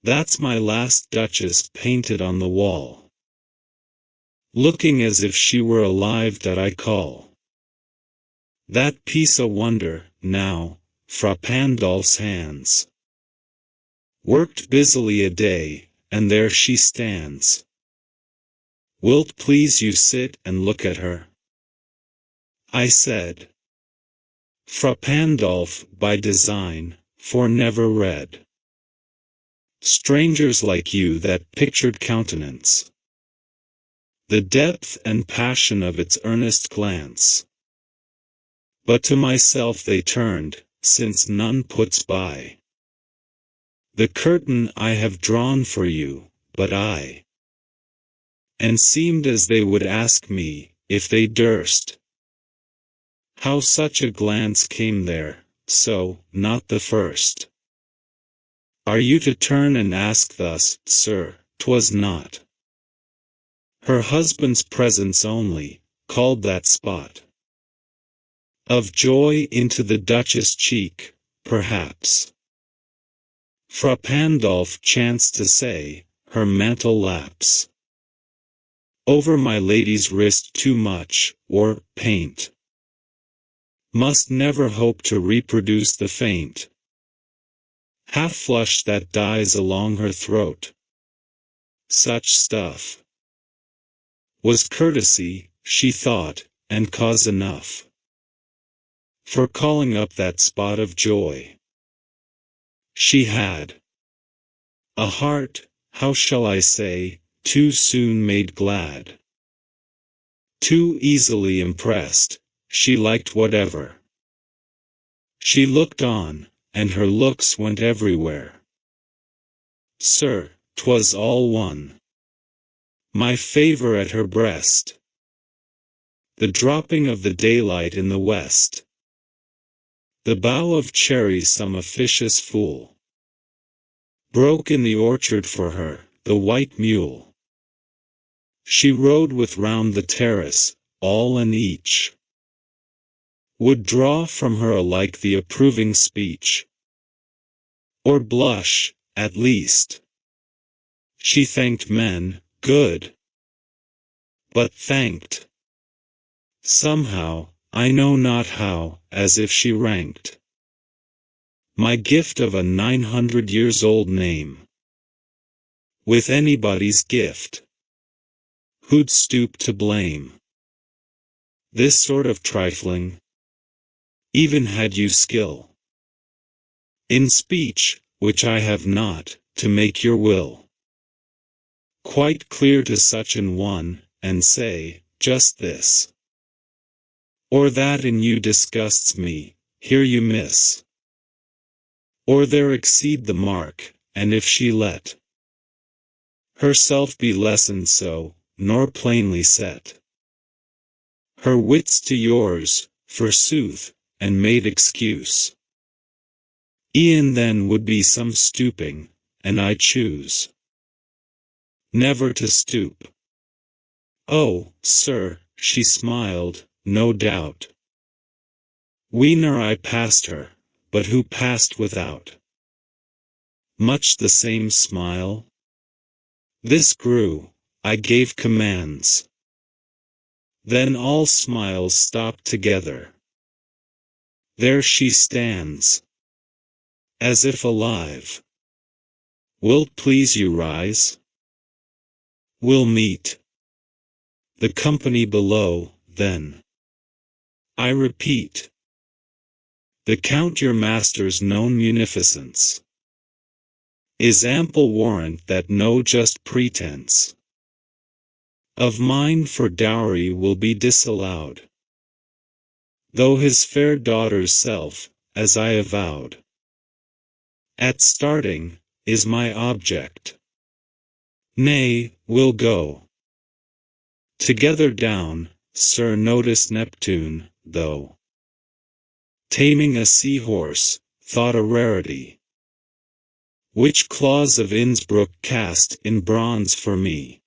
That's my last Duchess painted on the wall, looking as if she were alive that I call. That piece a wonder, now, fra Pandolf's hands worked busily a day, and there she stands. Wilt please you sit and look at her? I said. Fra Pandolf, by design, for never read strangers like you that pictured countenance, the depth and passion of its earnest glance. But to myself they turned, since none puts by the curtain I have drawn for you, but I, and seemed as they would ask me, if they durst, how such a glance came there, so, not the first. Are you to turn and ask thus, sir? 'Twas not her husband's presence only, called that spot of joy into the Duchess' cheek, perhaps. Fra Pandolf chanced to say, her mantle laps over my lady's wrist too much, or, paint must never hope to reproduce the faint half-flush that dies along her throat. Such stuff was courtesy, she thought, and cause enough for calling up that spot of joy. She had a heart, how shall I say, too soon made glad, too easily impressed. She liked whatever she looked on, and her looks went everywhere. Sir, 'twas all one. My favor at her breast, the dropping of the daylight in the west, the bough of cherry some officious fool broke in the orchard for her, the white mule she rode with round the terrace, all and each would draw from her alike the approving speech, or blush, at least. She thanked men, good, but thanked, somehow, I know not how, as if she ranked my gift of a 900 years old name with anybody's gift who'd stoop to blame this sort of trifling, even had you skill in speech, which I have not, to make your will quite clear to such an one, and say, just this or that in you disgusts me, here you miss, or there exceed the mark, and if she let herself be lessened so, nor plainly set her wits to yours, forsooth, and made excuse, e'en then would be some stooping, and I choose never to stoop. Oh, sir, she smiled, no doubt. Weener I passed her, but who passed without much the same smile? This grew, I gave commands. Then all smiles stopped together. There she stands, as if alive. Wilt please you rise? We'll meet the company below, then. I repeat, the Count your master's known munificence is ample warrant that no just pretense of mine for dowry will be disallowed, though his fair daughter's self, as I avowed at starting, is my object. Nay, we'll go together down, sir. Notice Neptune, though taming a seahorse, thought a rarity, which claws of Innsbruck cast in bronze for me.